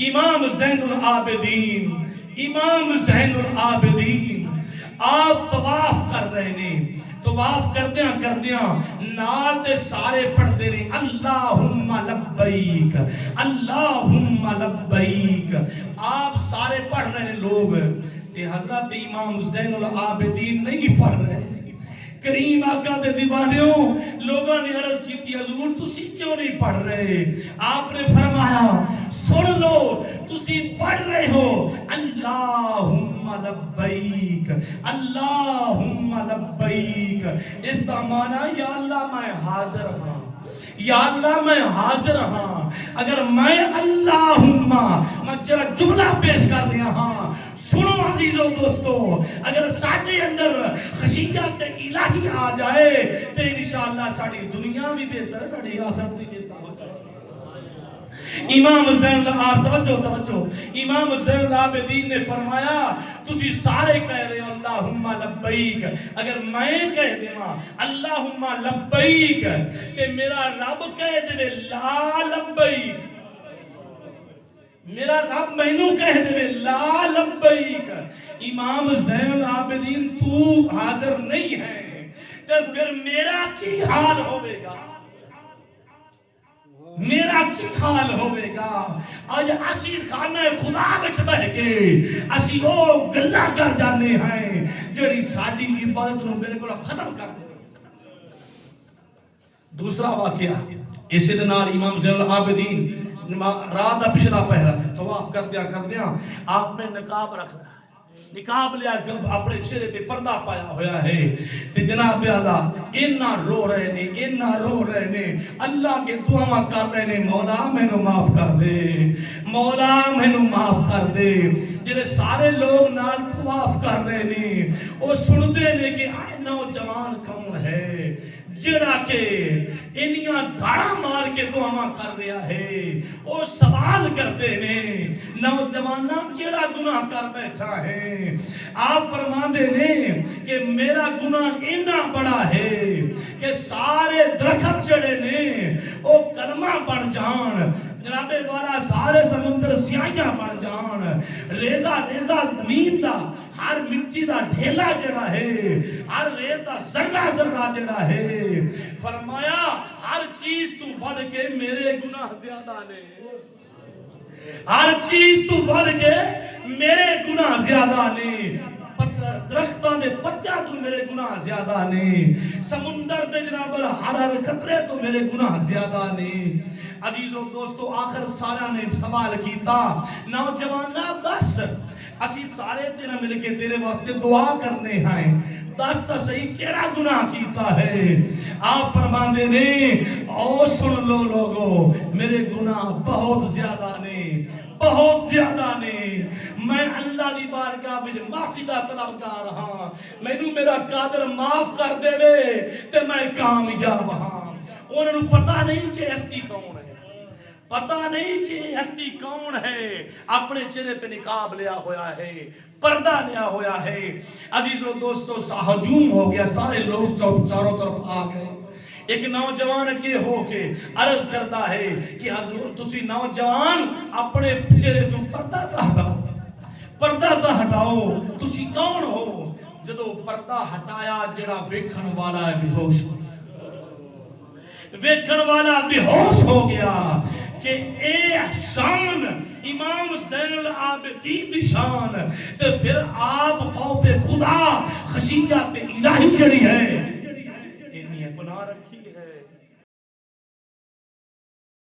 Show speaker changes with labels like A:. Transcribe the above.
A: امام زین العابدین، امام زین العابدین آپ طواف کر رہے نے، طواف کردیاں نال دے سارے پڑھتے نے اللہم لبیک اللہم لبیک، آپ سارے پڑھ رہے ہیں لوگ، تے حضرت امام زین العابدین نہیں پڑھ رہے۔ کریم آقا دے دیوانیوں لوگوں نے عرض کی تھی حضور تسی کیوں نہیں پڑھ رہے؟ آپ نے فرمایا سن لو تسی پڑھ رہے ہو اللہم لبیک اللہم لبیک، اس کا معنی یا اللہ میں حاضر ہاں، یا اللہ میں حاضر ہاں۔ اگر میں اللہم میں جرا جملہ پیش کر دیا ہاں، سنو عزیزو دوستو، اگر ساڑھے اندر خشیت الہی آ جائے تو انشاءاللہ ساڑھی دنیا بھی بہتر ہے، ساڑھی آخرت بھی بہتر ہو جائے۔ امام زین توجہ امام زین العابدین نے فرمایا تسی سارے کہہ رہے ہو اللہم لبیک، اگر میں کہہ دیواں اللہم لبیک کہ میرا رب کہہ دے لا لبیک، میرا رب مینوں کہہ دے لا لبیک، امام زین العابدین تو حاضر نہیں ہے تو پھر میرا کی حال ہوئے گا، میرا کی حال ہوئے گا؟ آج اسی خانہ خدا وچ بہ کے اسی وہ گلا کر جانے ہیں جڑی ساڈی عبادت نو بالکل ختم کر دے۔ دوسرا واقعہ اسی دے نال امام زین العابدین رات دا پچھلا پہرا ہے، طواف کردیاں آپ نے نقاب رکھنا ہے، نقاب لیا اپنے چہرے تے پردہ پایا ہویا ہے، تے جناب اللہ اینا رو رہے نے اللہ کے دعا کر رہے نے مولا مینوں معاف کر دے، مولا مینوں معاف کر دے۔ جڑے سارے لوگ نال طواف کر رہے نے وہ سنتے نے کہ اے نوجوان کون ہے جڑا کہ انیاں دھاڑا مار کے دعا کر رہا ہے، وہ سوال کرتے نے نوجوانہ کیڑا گناہ کر بیٹھا ہے؟ آپ فرماندے نے کہ میرا گناہ اتنا بڑا ہے کہ سارے درخت جڑے نے وہ کلمہ بن جان، جناب والا سارے سمندر سیاہیاں بن جان، ریزہ زمین دا ہر مٹی دا ڈھیلا جڑا ہے، ہر ریت دا ذرہ جڑا ہے، فرمایا ہر چیز تو بڑھ کے میرے گناہ زیادہ نے، ہر چیز تو بڑھ کے میرے گناہ زیادہ نے، درختان دے پتیاں تو میرے گناہ زیادہ نے، سمندر دے جناب ہر قطرے تو میرے گناہ زیادہ نے۔ عزیزو دوستو آخر سارا نے سوال کیتا نوجوانہ دس اسی سارے تیرے مل کے تیرے واسطے دعا کرنے ہیں، دس تا صحیح کیڑا گناہ کیتا ہے؟ آپ فرماندے نے او سن لو لوگو میرے گناہ بہت زیادہ نے، بہت زیادہ نے، میں اللہ دی بارگاہ وچ معافی دا طلبگار ہاں، مینوں میرا قادر معاف کر دے وے تے میں کامیاب ہاں۔ انہوں نے پتہ نہیں کہ ہستی کون ہے، پتہ نہیں کہ ہستی کون ہے، اپنے چہرے تے نقاب لیا ہویا ہے، پردہ لیا ہویا ہے۔ عزیزو دوستو ہجوم ہو گیا، سارے لوگ چاروں طرف آ گئے، ایک نوجوان کے ہو کے عرض کرتا ہے کہ حضور تسی نوجوان اپنے چہرے تو پردہ تو ہٹاؤ، پردہ تو ہٹاؤ، تسی کون ہو؟ جدو پردہ ہٹایا جڑا ویکھن والا بے ہوش ہو گیا، ویکھن والا بے ہوش ہو گیا کہ اے شان امام زین العابدین دی شان، تو پھر آپ خوف خدا خشیت الہی جڑی ہے انہی اپنا رکھی ہے،